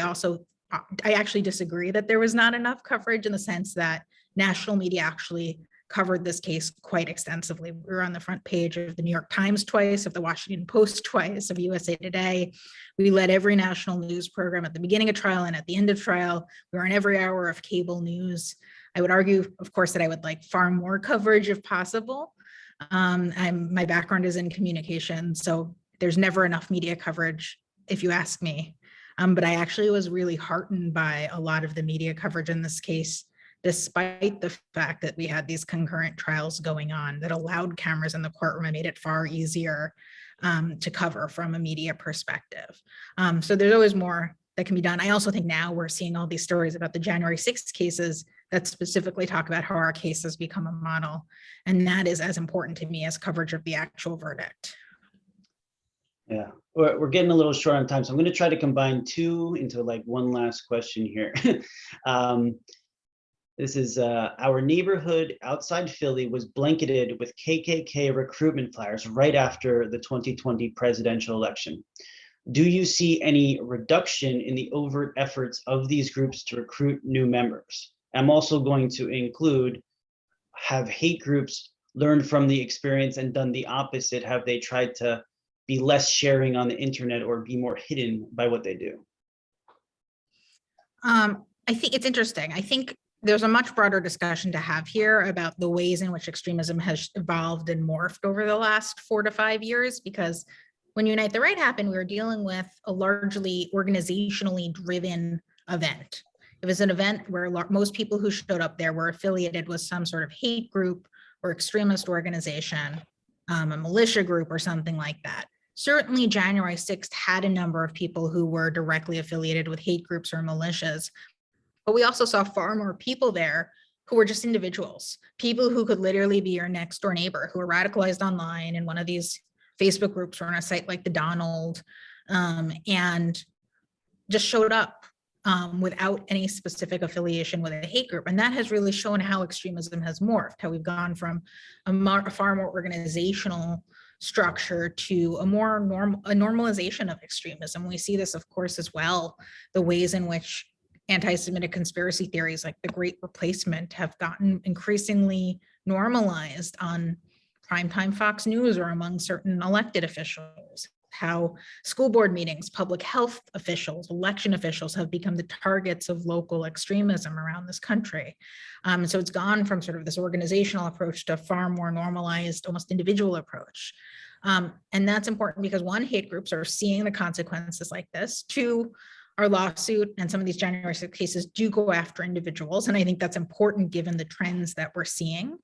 actually disagree that there was not enough coverage, in the sense that national media actually covered this case quite extensively. We were on the front page of the New York Times twice, of the Washington Post twice, of USA Today. We led every national news program at the beginning of trial and at the end of trial. We were on every hour of cable news. I would argue, of course, that I would like far more coverage if possible. My background is in communication, so there's never enough media coverage, if you ask me. But I actually was really heartened by a lot of the media coverage in this case, despite the fact that we had these concurrent trials going on that allowed cameras in the courtroom and made it far easier to cover from a media perspective. So there's always more that can be done. I also think now we're seeing all these stories about the January 6th cases that specifically talk about how our case has become a model. And that is as important to me as coverage of the actual verdict. Yeah, we're getting a little short on time, so I'm going to try to combine two into like one last question here. This is our neighborhood outside Philly was blanketed with KKK recruitment flyers right after the 2020 presidential election. Do you see any reduction in the overt efforts of these groups to recruit new members? I'm also going to include, have hate groups learned from the experience and done the opposite? Have they tried to be less sharing on the internet or be more hidden by what they do? I think it's interesting. I think there's a much broader discussion to have here about the ways in which extremism has evolved and morphed over the last 4 to 5 years, because when Unite the Right happened, we were dealing with a largely organizationally driven event. It was an event where most people who showed up there were affiliated with some sort of hate group or extremist organization, a militia group or something like that. Certainly January 6th had a number of people who were directly affiliated with hate groups or militias, but we also saw far more people there who were just individuals, people who could literally be your next door neighbor, who were radicalized online in one of these Facebook groups or on a site like the Donald, and just showed up without any specific affiliation with a hate group. And that has really shown how extremism has morphed, how we've gone from a far more organizational structure to a normalization of extremism. We see this, of course, as well, the ways in which anti-Semitic conspiracy theories like the Great Replacement have gotten increasingly normalized on primetime Fox News or among certain elected officials, how school board meetings, public health officials, election officials have become the targets of local extremism around this country. So it's gone from sort of this organizational approach to a far more normalized, almost individual approach. And that's important because one, hate groups are seeing the consequences like this. Two, our lawsuit and some of these January 6th cases do go after individuals. And I think that's important given the trends that we're seeing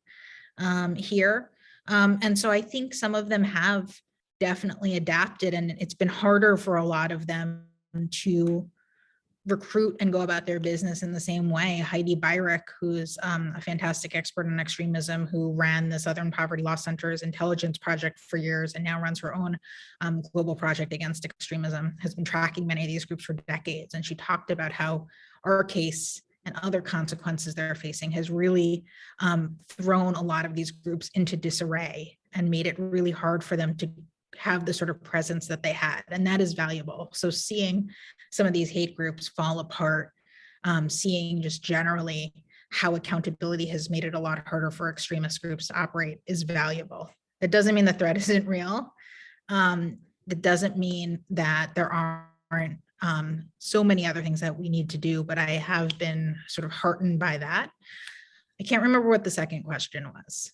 here. And so I think some of them have definitely adapted, and it's been harder for a lot of them to recruit and go about their business in the same way. Heidi Beirich, who's a fantastic expert on extremism, who ran the Southern Poverty Law Center's intelligence project for years and now runs her own global project against extremism, has been tracking many of these groups for decades. And she talked about how our case and other consequences they're facing has really thrown a lot of these groups into disarray and made it really hard for them to have the sort of presence that they had. And that is valuable. So seeing some of these hate groups fall apart, seeing just generally how accountability has made it a lot harder for extremist groups to operate is valuable. It doesn't mean the threat isn't real. It doesn't mean that there aren't so many other things that we need to do, but I have been sort of heartened by that. I can't remember what the second question was.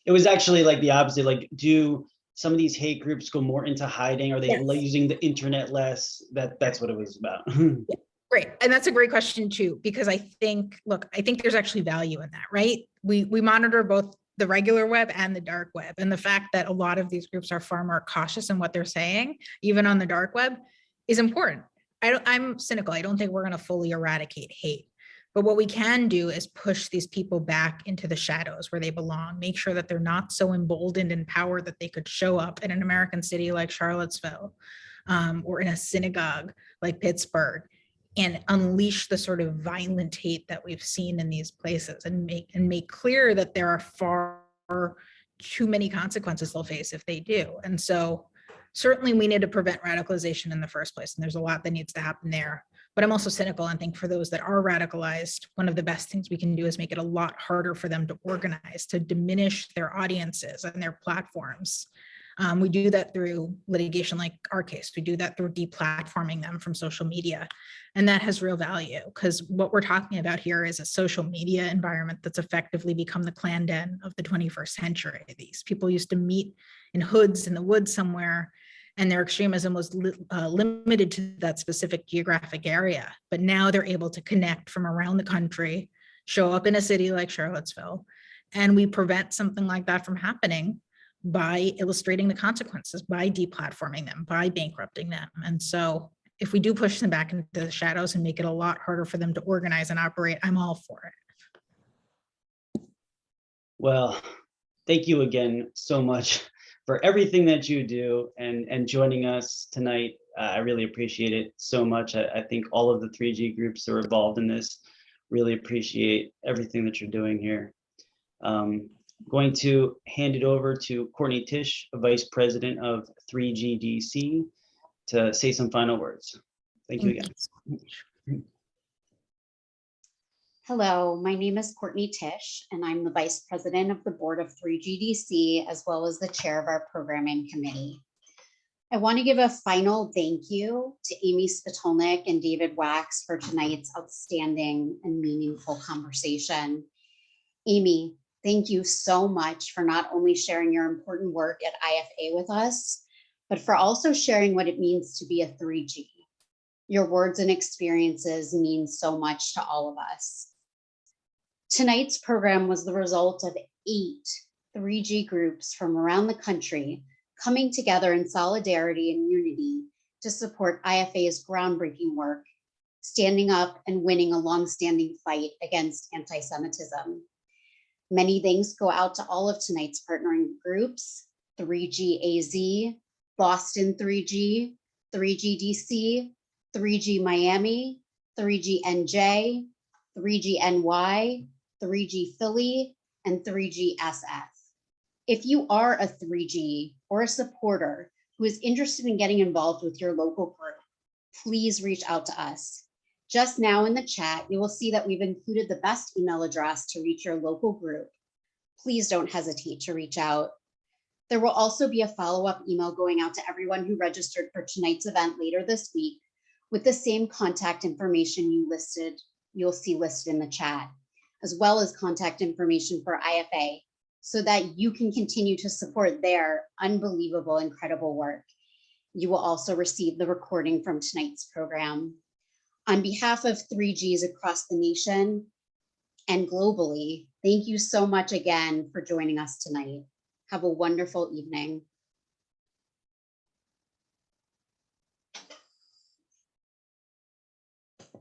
It was actually like the opposite. Like, do some of these hate groups go more into hiding? Are they using the internet less? That's what it was about. Yeah, great. And that's a great question too, because I think there's actually value in that, right? We monitor both the regular web and the dark web. And the fact that a lot of these groups are far more cautious in what they're saying, even on the dark web, is important. I'm cynical. I don't think we're going to fully eradicate hate. But what we can do is push these people back into the shadows where they belong, make sure that they're not so emboldened and empowered that they could show up in an American city like Charlottesville or in a synagogue like Pittsburgh and unleash the sort of violent hate that we've seen in these places and make clear that there are far too many consequences they'll face if they do. And so certainly we need to prevent radicalization in the first place. And there's a lot that needs to happen there. But I'm also cynical and think for those that are radicalized, one of the best things we can do is make it a lot harder for them to organize, to diminish their audiences and their platforms. We do that through litigation like our case. We do that through deplatforming them from social media. And that has real value because what we're talking about here is a social media environment that's effectively become the clan den of the 21st century. These people used to meet in hoods in the woods somewhere, and their extremism was limited to that specific geographic area. But now they're able to connect from around the country, show up in a city like Charlottesville, and we prevent something like that from happening by illustrating the consequences, by deplatforming them, by bankrupting them. And so if we do push them back into the shadows and make it a lot harder for them to organize and operate, I'm all for it. Well, thank you again so much for everything that you do and joining us tonight. I really appreciate it so much. I think all of the 3G groups that are involved in this really appreciate everything that you're doing here. Going to hand it over to Courtney Tisch, Vice President of 3GDC, to say some final words. Thank you again. Hello, my name is Courtney Tisch, and I'm the Vice President of the Board of 3GDC, as well as the Chair of our Programming Committee. I want to give a final thank you to Amy Spitalnick and David Wachs for tonight's outstanding and meaningful conversation. Amy, thank you so much for not only sharing your important work at IFA with us, but for also sharing what it means to be a 3G. Your words and experiences mean so much to all of us. Tonight's program was the result of 8 3G groups from around the country coming together in solidarity and unity to support IFA's groundbreaking work, standing up and winning a longstanding fight against anti-Semitism. Many thanks go out to all of tonight's partnering groups: 3G AZ, Boston 3G, 3GDC, 3G Miami, 3G NJ, 3G NY, 3G Philly, and 3G SF. If you are a 3G or a supporter who is interested in getting involved with your local group, please reach out to us. Just now in the chat, you will see that we've included the best email address to reach your local group. Please don't hesitate to reach out. There will also be a follow-up email going out to everyone who registered for tonight's event later this week with the same contact information you'll see listed in the chat, as well as contact information for IFA, so that you can continue to support their unbelievable, incredible work. You will also receive the recording from tonight's program. On behalf of 3Gs across the nation and globally, thank you so much again for joining us tonight. Have a wonderful evening.